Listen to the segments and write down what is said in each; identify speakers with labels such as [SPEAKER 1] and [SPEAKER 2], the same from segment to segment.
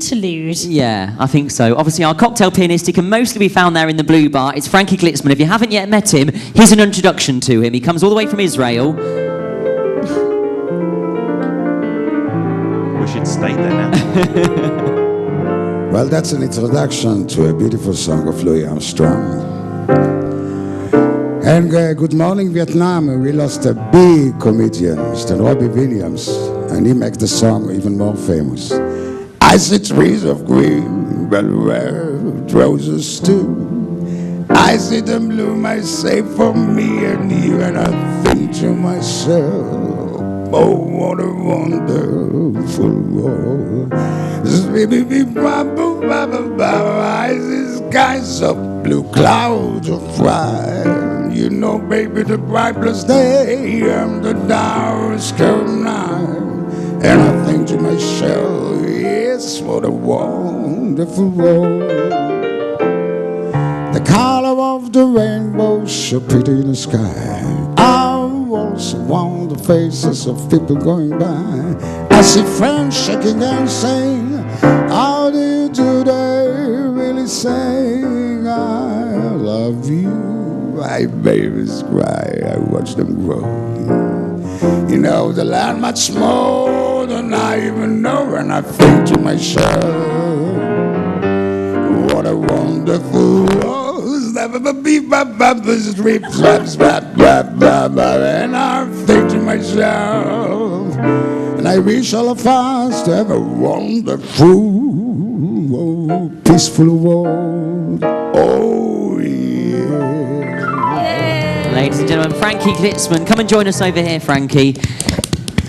[SPEAKER 1] interlude.
[SPEAKER 2] Yeah, I think so. Obviously, our cocktail pianist, he can mostly be found there in the blue bar. It's Frankie Glitzman. If you haven't yet met him, here's an introduction to him. He comes all the way from Israel.
[SPEAKER 3] We should state that now.
[SPEAKER 4] Well, that's an introduction to a beautiful song of Louis Armstrong. And good morning, Vietnam. We lost a big comedian, Mr. Robbie Williams, and he makes the song even more famous. I see trees of green, but red roses too. I see them bloom, I say, for me and you, and I think to myself, oh, what a wonderful world. I see skies of blue, clouds of white. You know, baby, the brightest day and the darkest night. And I think to myself, yes, what a wonderful world. The color of the rainbow so pretty in the sky. I also want the faces of people going by. I see friends shaking and saying, how do you do? They really saying, I love you. My babies cry, I watch them grow. You know the land much more than I even know, and I think to myself, what a wonderful world. And I think to myself, and I wish all of us to have a wonderful, peaceful world. Oh yeah.
[SPEAKER 2] Ladies and gentlemen, Frankie Glitzman. Come and join us over here, Frankie.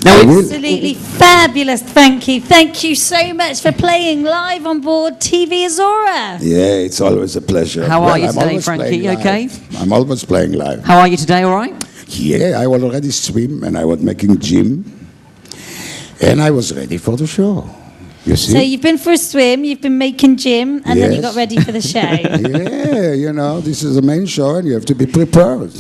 [SPEAKER 2] Now,
[SPEAKER 1] absolutely fabulous, Frankie. Thank you so much for playing live on board TV Azura.
[SPEAKER 4] Yeah, it's always a pleasure.
[SPEAKER 2] How are you today, Frankie? You okay?
[SPEAKER 4] I'm always playing live.
[SPEAKER 2] How are you today, all right?
[SPEAKER 4] Yeah, I was already swim and I was making gym. And I was ready for the show. You see?
[SPEAKER 1] So you've been for a swim, you've been making gym, and then you got ready for the show.
[SPEAKER 4] Yeah, you know, this is the main show and you have to be prepared.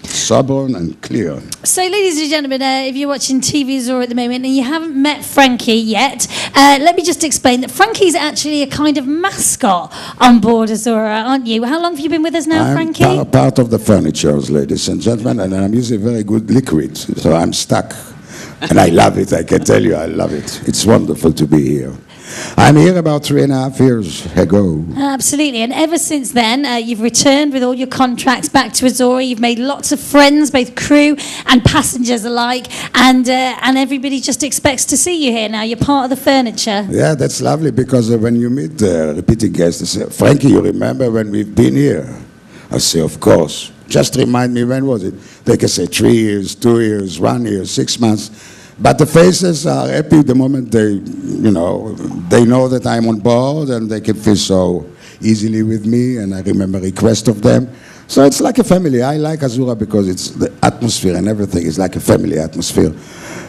[SPEAKER 4] Stubborn and clear.
[SPEAKER 1] So, ladies and gentlemen, if you're watching TV Azura at the moment and you haven't met Frankie yet, let me just explain that Frankie's actually a kind of mascot on board Azura, aren't you? How long have you been with us now, Frankie?
[SPEAKER 4] I'm part of the furniture, ladies and gentlemen, and I'm using very good liquid, so I'm stuck. And I love it, I can tell you, I love it. It's wonderful to be here. I'm here about 3.5 years ago.
[SPEAKER 1] Absolutely, and ever since then, you've returned with all your contracts back to Azura. You've made lots of friends, both crew and passengers alike, and everybody just expects to see you here now. You're part of the furniture.
[SPEAKER 4] Yeah, that's lovely, because when you meet repeating guests, they say, Frankie, you remember when we've been here? I say, of course. Just remind me, when was it? They can say 3 years, 2 years, 1 year, 6 months. But the faces are happy the moment they know that I'm on board and they can feel so easily with me, and I remember requests of them. So it's like a family. I like Azura because it's the atmosphere and everything is like a family atmosphere.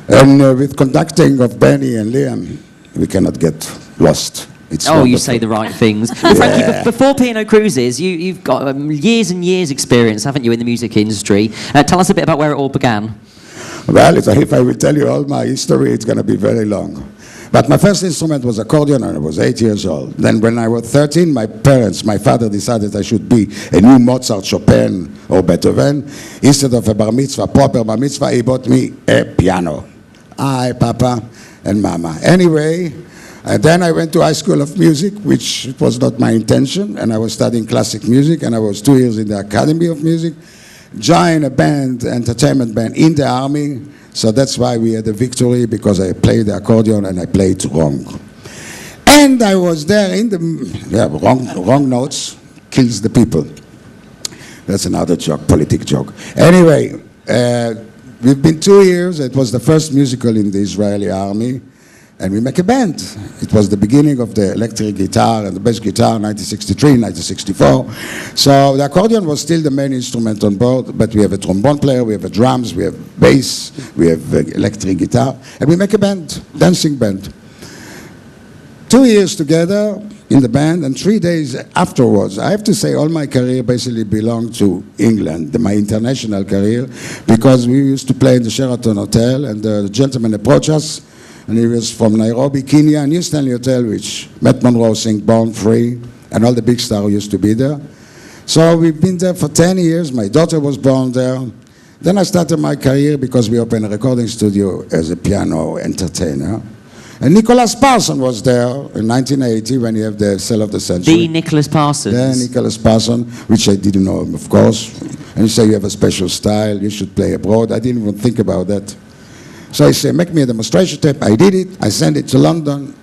[SPEAKER 4] And with conducting of BENNIE and Liam, we cannot get lost. It's wonderful.
[SPEAKER 2] You say the right things. Yeah. Frankie, before P&O Cruises, you've got years and years experience, haven't you, in the music industry? Tell us a bit about where it all began.
[SPEAKER 4] Well, if I will tell you all my history, it's going to be very long. But my first instrument was accordion, and I was 8 years old. Then when I was 13, my father decided I should be a new Mozart, Chopin, or Beethoven. Instead of a bar mitzvah, proper bar mitzvah, he bought me a piano. I, Papa, and Mama. Anyway, and then I went to High School of Music, which was not my intention, and I was studying classic music, and I was 2 years in the Academy of Music. Joined a band, entertainment band, in the army, so that's why we had a victory, because I played the accordion and I played wrong. And I was there in the, wrong notes kills the people. That's another joke, politic joke. Anyway, we've been 2 years, it was the first musical in the Israeli army, and we make a band. It was the beginning of the electric guitar and the bass guitar, 1963, 1964. So the accordion was still the main instrument on board, but we have a trombone player, we have a drums, we have bass, we have electric guitar, and we make a band, dancing band. 2 years together in the band, and 3 days afterwards, I have to say all my career basically belonged to England, my international career, because we used to play in the Sheraton Hotel, and the gentleman approached us and he was from Nairobi, Kenya, New Stanley Hotel, which Matt Monroe sang Born Free, and all the big stars used to be there. So we've been there for 10 years. My daughter was born there. Then I started my career because we opened a recording studio as a piano entertainer. And Nicholas Parsons was there in 1980 when you have the Sale of the Century.
[SPEAKER 2] The Nicholas Parsons.
[SPEAKER 4] Yeah, Nicholas Parsons, which I didn't know him, of course. And he said, you have a special style, you should play abroad. I didn't even think about that. So he said, make me a demonstration tape. I did it. I sent it to London.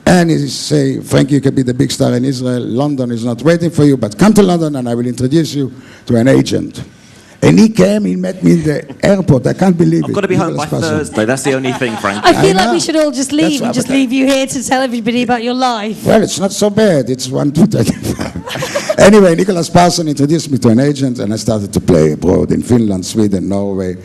[SPEAKER 4] And he said, Frankie, you can be the big star in Israel. London is not waiting for you, but come to London and I will introduce you to an agent. And he came, he met me in the airport. I can't believe it.
[SPEAKER 3] I've got to be home by Thursday. That's the only thing, Frankie.
[SPEAKER 1] I feel like we should all just leave and just leave you here to tell everybody about your life.
[SPEAKER 4] Well, it's not so bad. It's 1, 2, 3. Anyway, Nicholas Parsons introduced me to an agent, and I started to play abroad in Finland, Sweden, Norway.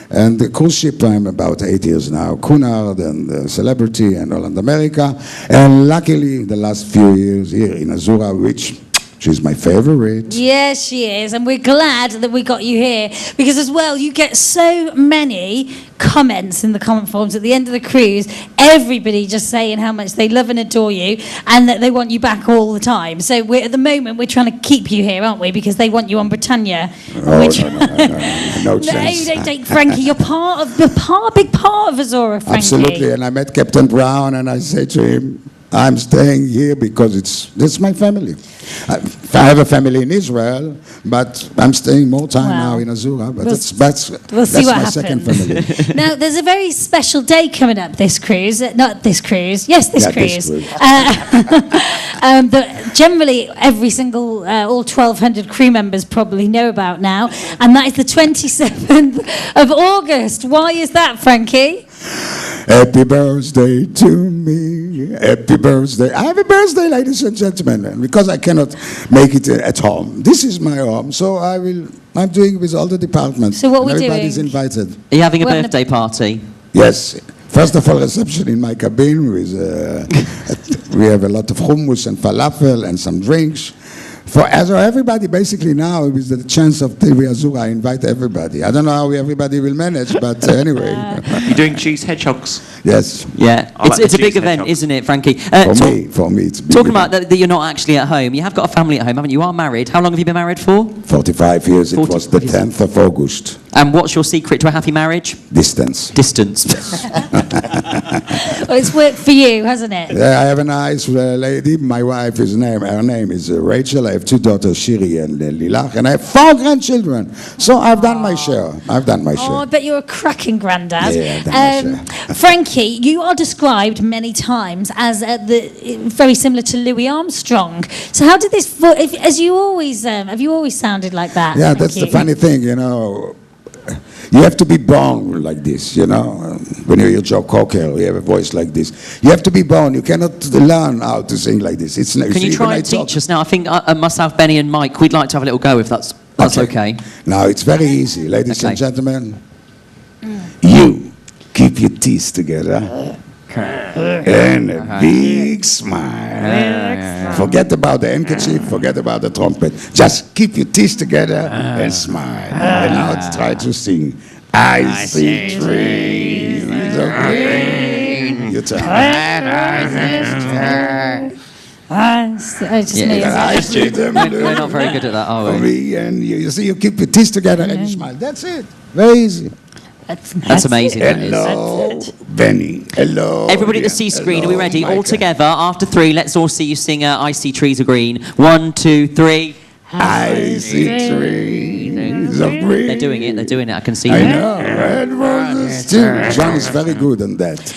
[SPEAKER 4] And the cruise ship, I'm about 8 years now. Cunard and Celebrity and Holland America. And luckily, the last few years here in Azura, which... she's my favorite.
[SPEAKER 1] Yes, she is. And we're glad that we got you here. Because as well, you get so many comments in the comment forums at the end of the cruise. Everybody just saying how much they love and adore you and that they want you back all the time. So at the moment, we're trying to keep you here, aren't we? Because they want you on Britannia.
[SPEAKER 4] Oh,
[SPEAKER 1] which...
[SPEAKER 4] no chance.
[SPEAKER 1] No, don't, Frankie. You're a big part of Azura, Frankie.
[SPEAKER 4] Absolutely. And I met Captain Brown and I said to him, I'm staying here because it's my family. I have a family in Israel, but I'm staying more time now in Azura. But that's my
[SPEAKER 1] happens.
[SPEAKER 4] Second family.
[SPEAKER 1] Now, there's a very special day coming up this cruise. Not this cruise. Yes, this cruise.
[SPEAKER 4] This cruise.
[SPEAKER 1] That generally every single, all 1,200 crew members probably know about now. And that is the 27th of August. Why is that, Frankie?
[SPEAKER 4] Happy birthday to me. Happy birthday. I have a birthday, ladies and gentlemen. And because I cannot make it at home, this is my home. So I'm doing with all the departments.
[SPEAKER 1] So what are we doing?
[SPEAKER 4] Everybody's invited.
[SPEAKER 2] Are you having a birthday party?
[SPEAKER 4] Yes. First of all, reception in my cabin with we have a lot of hummus and falafel and some drinks. So everybody basically now with the chance of TV Azura, I invite everybody. I don't know how everybody will manage, but anyway.
[SPEAKER 3] You're doing cheese hedgehogs?
[SPEAKER 4] Yes.
[SPEAKER 2] Yeah,
[SPEAKER 3] like
[SPEAKER 2] it's a
[SPEAKER 3] the
[SPEAKER 2] big
[SPEAKER 3] cheese
[SPEAKER 2] event,
[SPEAKER 3] hedgehog.
[SPEAKER 2] isn't it, Frankie?
[SPEAKER 4] For me, it's big.
[SPEAKER 2] Talking about that you're not actually at home. You have got a family at home, haven't you? You are married. How long have you been married for?
[SPEAKER 4] 45 years. It was the 10th of August.
[SPEAKER 2] And what's your secret to a happy marriage?
[SPEAKER 4] Distance.
[SPEAKER 2] Distance.
[SPEAKER 1] Well, it's worked for you, hasn't it?
[SPEAKER 4] Yeah, I have a nice lady. My wife, her name is Rachel. I have 2 daughters, Shiri and Lilach, and I have 4 grandchildren. So I've done my share.
[SPEAKER 1] Oh, I bet you're a cracking granddad.
[SPEAKER 4] Yeah, I've done my share.
[SPEAKER 1] Frankie, you are described many times as very similar to Louis Armstrong. So how did this? Have you always sounded like that?
[SPEAKER 4] Yeah, that's the funny thing, you know. You have to be born like this, you know. When you hear Joe Cocker, you have a voice like this. You have to be born. You cannot learn how to sing like this.
[SPEAKER 2] Can you try and teach us now? I think myself, Benny, and Mike, we'd like to have a little go if that's okay.
[SPEAKER 4] Now it's very easy, ladies and gentlemen. You keep your teeth together and a big smile. Forget about the handkerchief, forget about the trumpet. Just keep your teeth together and smile. And now let's try to sing. I see trees of green. Your turn.
[SPEAKER 1] I just know
[SPEAKER 4] I see them blue.
[SPEAKER 2] We're not very good at that, are
[SPEAKER 4] For
[SPEAKER 2] we?
[SPEAKER 4] me, and you see, you keep your teeth together and you smile. That's it. Very easy.
[SPEAKER 2] That's amazing.
[SPEAKER 4] Hello, Bennie. Hello.
[SPEAKER 2] Everybody at the
[SPEAKER 4] Ian.
[SPEAKER 2] C screen, are we
[SPEAKER 4] Hello,
[SPEAKER 2] ready?
[SPEAKER 4] Micah.
[SPEAKER 2] All together, after 3, let's all see you sing I See Trees Are Green. 1, 2, 3.
[SPEAKER 4] I see trees of green.
[SPEAKER 2] They're doing it, I can see
[SPEAKER 4] I
[SPEAKER 2] them.
[SPEAKER 4] know, red roses too. John is very good on that.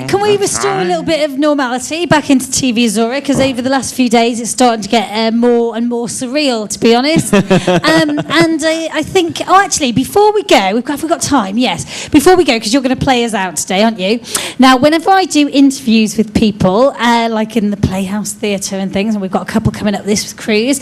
[SPEAKER 1] Can we restore a little bit of normality back into TV Azura? Because over the last few days, it's starting to get more and more surreal, to be honest. I think, actually, before we go, have we got time? Yes. Before we go, because you're going to play us out today, aren't you? Now, whenever I do interviews with people, like in the Playhouse Theatre and things, and we've got a couple coming up this cruise,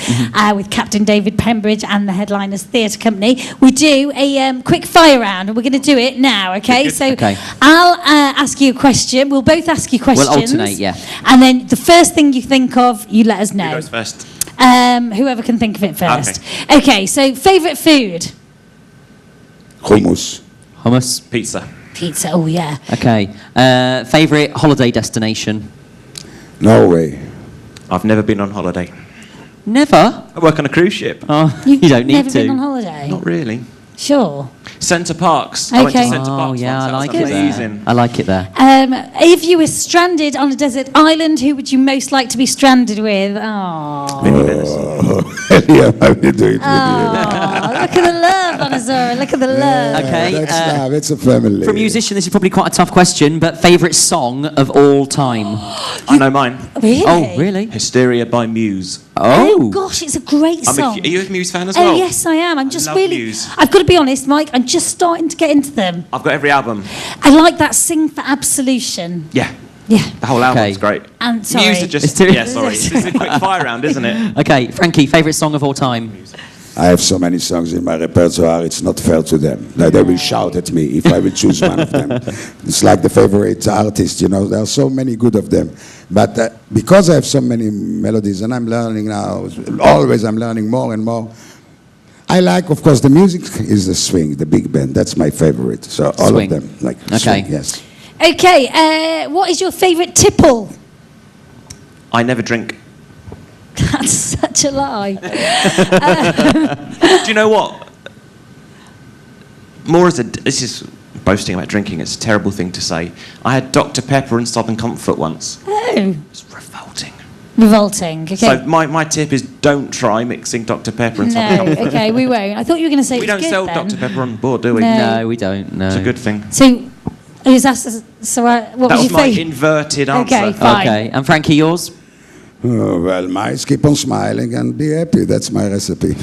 [SPEAKER 1] with Captain David Pembridge and the Headliners Theatre Company, we do a quick fire round, and we're going to do it now, okay? So
[SPEAKER 2] Okay.
[SPEAKER 1] I'll ask you a question. We'll both ask you questions.
[SPEAKER 2] We'll alternate, yeah.
[SPEAKER 1] And then the first thing you think of, you let us know.
[SPEAKER 3] Who goes first?
[SPEAKER 1] Whoever can think of it first. Okay, so favourite food?
[SPEAKER 4] Hummus.
[SPEAKER 2] Hummus.
[SPEAKER 3] Pizza.
[SPEAKER 1] Pizza, oh yeah.
[SPEAKER 2] Okay. Favourite holiday destination?
[SPEAKER 4] Norway.
[SPEAKER 3] I've never been on holiday.
[SPEAKER 2] Never?
[SPEAKER 3] I work on a cruise ship.
[SPEAKER 2] Oh, you don't need
[SPEAKER 1] never
[SPEAKER 2] to.
[SPEAKER 1] been on holiday?
[SPEAKER 3] Not really.
[SPEAKER 1] Sure.
[SPEAKER 3] Centre Parks. I went to
[SPEAKER 1] Okay.
[SPEAKER 3] Centre
[SPEAKER 2] Oh,
[SPEAKER 3] Parks
[SPEAKER 2] yeah,
[SPEAKER 3] once.
[SPEAKER 2] I
[SPEAKER 3] That
[SPEAKER 2] like
[SPEAKER 3] was
[SPEAKER 2] it there.
[SPEAKER 3] amazing.
[SPEAKER 2] I like it there.
[SPEAKER 1] If you were stranded on a desert island, who would you most like to be stranded with? Oh,
[SPEAKER 4] Liam, how you doing?
[SPEAKER 1] look at the love on Azura. Look at the love.
[SPEAKER 2] Okay,
[SPEAKER 4] That's love. It's a family.
[SPEAKER 2] For a musician, this is probably quite a tough question, but favourite song of all time?
[SPEAKER 3] I know mine.
[SPEAKER 1] Really?
[SPEAKER 2] Oh, really?
[SPEAKER 3] Hysteria by Muse.
[SPEAKER 1] Oh gosh, it's a great song.
[SPEAKER 3] Are you a Muse fan as well?
[SPEAKER 1] Oh yes, I am. I'm just
[SPEAKER 3] love
[SPEAKER 1] really.
[SPEAKER 3] Muse.
[SPEAKER 1] I've got to be honest, Mike. I'm just starting to get into them.
[SPEAKER 3] I've got every album.
[SPEAKER 1] I like that "Sing for Absolution."
[SPEAKER 3] Yeah.
[SPEAKER 1] Yeah.
[SPEAKER 3] The whole album's
[SPEAKER 2] Okay.
[SPEAKER 3] great.
[SPEAKER 1] And sorry.
[SPEAKER 3] Muse are just...
[SPEAKER 2] Hysteria.
[SPEAKER 3] Yeah, sorry. This is a quick fire round, isn't it?
[SPEAKER 2] Okay, Frankie, favourite song of all time?
[SPEAKER 4] I have so many songs in my repertoire, it's not fair to them. Like, they will shout at me if I will choose one of them. It's like the favorite artist, you know, there are so many good of them. But because I have so many melodies, and I'm learning now, always I'm learning more and more, I like, of course, the music is the swing, the big band. That's my favorite. So all
[SPEAKER 2] Swing.
[SPEAKER 4] of them, like
[SPEAKER 2] Okay.
[SPEAKER 4] swing, yes.
[SPEAKER 1] Okay. What is your favourite tipple?
[SPEAKER 3] I never drink.
[SPEAKER 1] That's such a lie.
[SPEAKER 3] Do you know what? This is boasting about drinking. It's a terrible thing to say. I had Dr. Pepper and Southern Comfort once.
[SPEAKER 1] Oh,
[SPEAKER 3] It's revolting.
[SPEAKER 1] revolting. Okay.
[SPEAKER 3] So my tip is don't try mixing Dr. Pepper and Southern
[SPEAKER 1] No.
[SPEAKER 3] Comfort.
[SPEAKER 1] Okay, we won't. I thought you were going to say
[SPEAKER 3] We
[SPEAKER 1] it was
[SPEAKER 3] don't
[SPEAKER 1] good
[SPEAKER 3] sell
[SPEAKER 1] then.
[SPEAKER 3] Dr. Pepper on board, do we?
[SPEAKER 1] No.
[SPEAKER 2] No, we don't. No.
[SPEAKER 3] It's a good thing.
[SPEAKER 1] So, is that so? What
[SPEAKER 3] That
[SPEAKER 1] was
[SPEAKER 3] was
[SPEAKER 1] your
[SPEAKER 3] my
[SPEAKER 1] favourite?
[SPEAKER 3] inverted answer.
[SPEAKER 1] Okay, fine.
[SPEAKER 2] Okay, and Frankie, yours?
[SPEAKER 4] Oh, well, mine is keep on smiling and be happy. That's my recipe.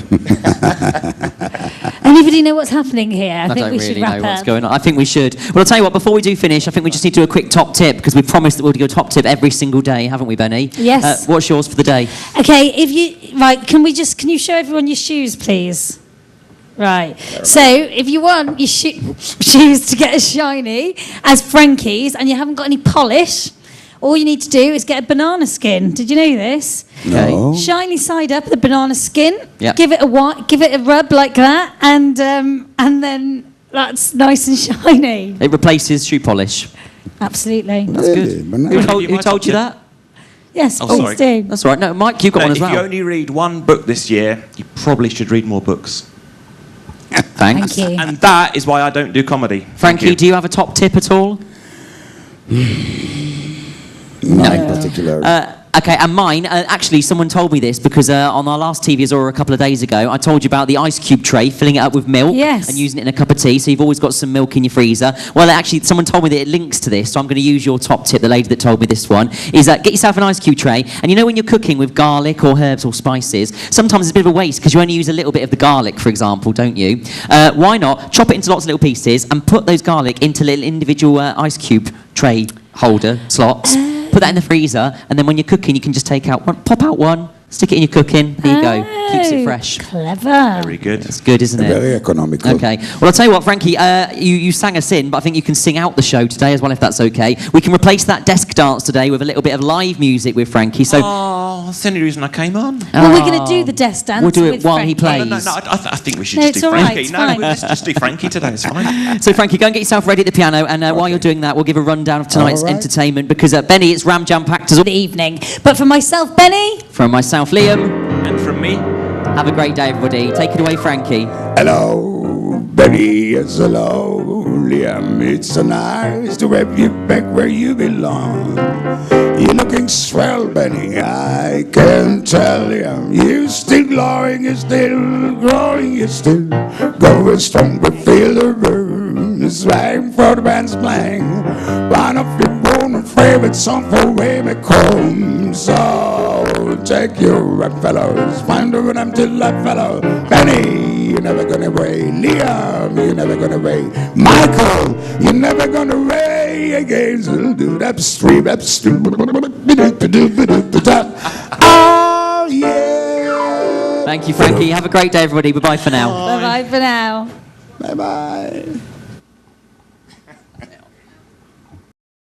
[SPEAKER 1] Anybody know what's happening here? I think
[SPEAKER 2] don't
[SPEAKER 1] we
[SPEAKER 2] really
[SPEAKER 1] should wrap
[SPEAKER 2] know what's
[SPEAKER 1] up.
[SPEAKER 2] going on. I think we should. Well, I'll tell you what, before we do finish, I think we just need to do a quick top tip, because we promised that we'll do a top tip every single day, haven't we, Benny?
[SPEAKER 1] Yes.
[SPEAKER 2] What's yours for the day?
[SPEAKER 1] Okay, can you show everyone your shoes, please? Right. So, if you want your shoes to get as shiny as Frankie's and you haven't got any polish, all you need to do is get a banana skin. Did you know this?
[SPEAKER 4] No.
[SPEAKER 1] Shiny side up, the banana skin.
[SPEAKER 2] Yep.
[SPEAKER 1] Give it a rub like that, and then that's nice and shiny.
[SPEAKER 2] It replaces shoe polish.
[SPEAKER 1] Absolutely.
[SPEAKER 2] That's
[SPEAKER 4] Really?
[SPEAKER 2] good.
[SPEAKER 4] Banana?
[SPEAKER 2] Who told you that?
[SPEAKER 1] Yes,
[SPEAKER 3] Oh,
[SPEAKER 1] please
[SPEAKER 3] sorry.
[SPEAKER 1] do.
[SPEAKER 2] That's all right. No, Mike, you've got one as
[SPEAKER 3] If you
[SPEAKER 2] well.
[SPEAKER 3] only read one book this year, you probably should read more books.
[SPEAKER 2] Thanks.
[SPEAKER 1] Thank you.
[SPEAKER 3] And that is why I don't do comedy. Thank
[SPEAKER 2] Frankie,
[SPEAKER 3] you.
[SPEAKER 2] do you have a top tip at all?
[SPEAKER 4] Not in particular.
[SPEAKER 2] Okay, and mine, actually, someone told me this because on our last TV Azura a couple of days ago, I told you about the ice cube tray, filling it up with milk
[SPEAKER 1] Yes.
[SPEAKER 2] and using it in a cup of tea, so you've always got some milk in your freezer. Well, actually, someone told me that it links to this, so I'm going to use your top tip, the lady that told me this one, is get yourself an ice cube tray, and you know when you're cooking with garlic or herbs or spices, sometimes it's a bit of a waste because you only use a little bit of the garlic, for example, don't you? Why not chop it into lots of little pieces and put those garlic into little individual ice cube tray holder slots. Put that in the freezer, and then when you're cooking, you can just take out one, pop out one, stick it in your cooking. There you go. Keeps it fresh.
[SPEAKER 1] Clever.
[SPEAKER 3] Very good.
[SPEAKER 2] It's good, isn't it?
[SPEAKER 4] Very economical.
[SPEAKER 2] Okay. Well, I'll tell you what, Frankie, you sang us in, but I think you can sing out the show today as well, if that's okay. We can replace that desk dance today with a little bit of live music with Frankie. So,
[SPEAKER 3] Oh, that's the only reason I came on.
[SPEAKER 1] Well, we're going to do the desk dance.
[SPEAKER 2] We'll do it
[SPEAKER 1] with
[SPEAKER 2] while he
[SPEAKER 1] Frankie.
[SPEAKER 2] plays.
[SPEAKER 3] No, I think we should
[SPEAKER 1] No,
[SPEAKER 3] just
[SPEAKER 1] it's
[SPEAKER 3] do
[SPEAKER 1] all right,
[SPEAKER 3] Frankie.
[SPEAKER 1] it's
[SPEAKER 3] No,
[SPEAKER 1] fine.
[SPEAKER 3] let's just do Frankie today. It's fine.
[SPEAKER 2] So, Frankie, go and get yourself ready at the piano, and while you're doing that, we'll give a rundown of tonight's
[SPEAKER 4] All right.
[SPEAKER 2] entertainment, because Benny, it's ram jam packed as
[SPEAKER 1] The evening. But for myself, Benny,
[SPEAKER 2] From myself, Liam,
[SPEAKER 3] And from me,
[SPEAKER 2] have a great day, everybody. Take it away, Frankie.
[SPEAKER 4] Hello, Benny, yes, hello, Liam. It's so nice to have you back where you belong. You're looking swell, Benny, I can tell you. You're still glowing, you're still growing, you're still going strong. But feel the room is swaying for the band's playing. One of your own favorite song for way back home. So take your rap fellows, find a rhythm to that fellow. Benny, you're never gonna away. Liam, you're never gonna away. Michael, you're never gonna away again. So do that stream, that stream. Oh yeah.
[SPEAKER 2] Thank you, Frankie. Have a great day, everybody. Bye-bye for now.
[SPEAKER 1] bye-bye for now.
[SPEAKER 4] Bye bye.